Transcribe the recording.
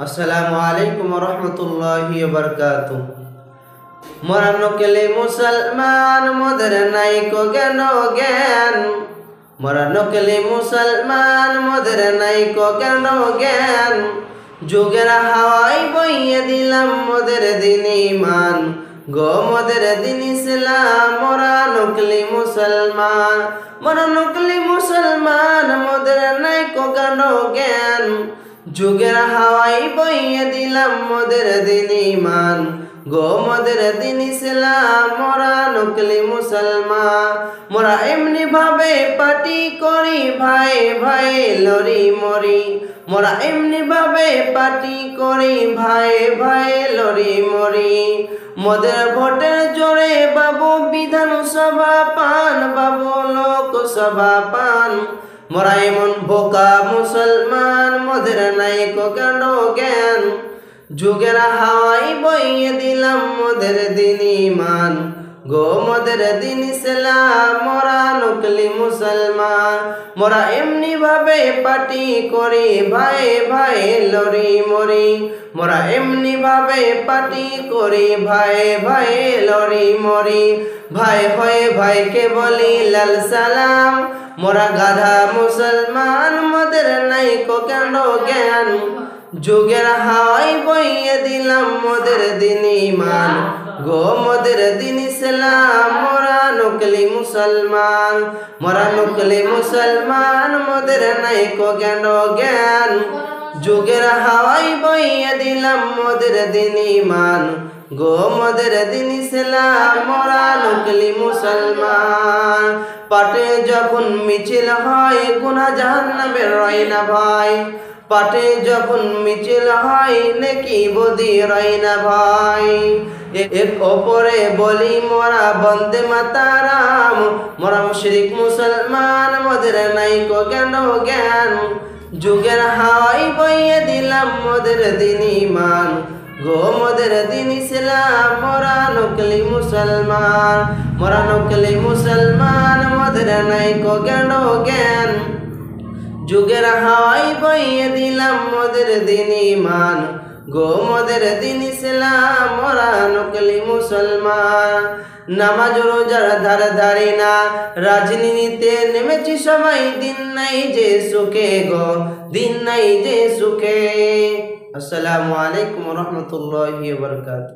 আসসালামু আলাইকুম রহমতুল্লাহি ওয়া বারাকাতুহু। মোরা নকলে মুসলমান মোদের নাই কো জ্ঞান জ্ঞান। মোরা নকলে মুসলমান মোদের নাই কো জ্ঞান জ্ঞান। যুগের হাওয়ায় বইয়ে দিলাম মোদের দিন ঈমান। গো মোদের দিন ইসলাম মোরা নকলি মুসলমান। মোরা নকলি মুসলমান মোদের নাই কো জ্ঞান জ্ঞান। যুগের হাওয়ায় বইয়ে দিলাম মোদের দিন ঈমান। গো মোদের দিন ইসলাম মোরা নকলি মুসলমান। মোরা এমনি ভাবে পার্টি করি ভাই ভাই লড়ি মরি। মোরা এমনি ভাবে পার্টি করি ভাই ভাই লড়ি মরি। মোদের ভোটের জোরে বাবু বিধানসভা পান, বাবু লোকসভা পান। মোরা এমন বোকা মুসলমান মোদের নাই কো জ্ঞান জ্ঞান। যুগের হাওয়ায় বইয়ে দিলাম মোদের দিন ঈমান। গো মোদের দিন ইসলাম মোরা নকলি মুসলমান। মোরা এমনি ভাবে পার্টি করি ভাই ভাই লড়ি মরি। মোরা এমনি ভাবে পার্টি করি ভাই ভাই লড়ি মরি। ভাই হয়ে ভাইকে বলি লাল সালাম। মোরা গাধা মুসলমান মোদের নাই কো জ্ঞান জ্ঞান। যুগের হাওয়ায় বইয়ে দিলাম মোদের দিন ঈমান। গো মোদের দিন ইসলাম মোরা নকলি মুসলমান। মোরা নকলি মুসলমান মোদের নাই কো জ্ঞান জ্ঞান। যুগের হাওয়ায় বইয়ে দিলাম মোদের দিন ঈমান। গো মোদের দিন ইসলাম মোরা নকলি মুসলমান। পাটে যখন মিছিল হয় গুনাহ জাহান্নামের রয় না ভাই। পাটে যখন মিছিল হয় নেকি বদি রয় না ভাই। এক অপরে বলি মোরা বন্দে মাতারাম। মোরা মুশরিক মুসলমান মোদের নাই কো জ্ঞান জ্ঞান। যুগের হাওয়ায় বইয়ে দিলাম মোদের দিন ঈমান। গো মোদের দিন ইসলাম মোরা নকলি মুসলমান। মোরা নকলি মুসলমান মোদের নাই কো জ্ঞান জ্ঞান। যুগের হাওয়ায় বইয়ে দিলাম মোদের দিন ঈমান। গো মোদের দিন ইসলাম মোরা নকলি মুসলমান। নামাজ রোজার ধার ধারি না, রাজনীতিতে নেমেছি সবাই। দিন নাই যে সুখে গো, দিন নাই যে সুখে। আসসালামু আলাইকুম রহমতুল্লাহি ওয়া বারাকাতুহু।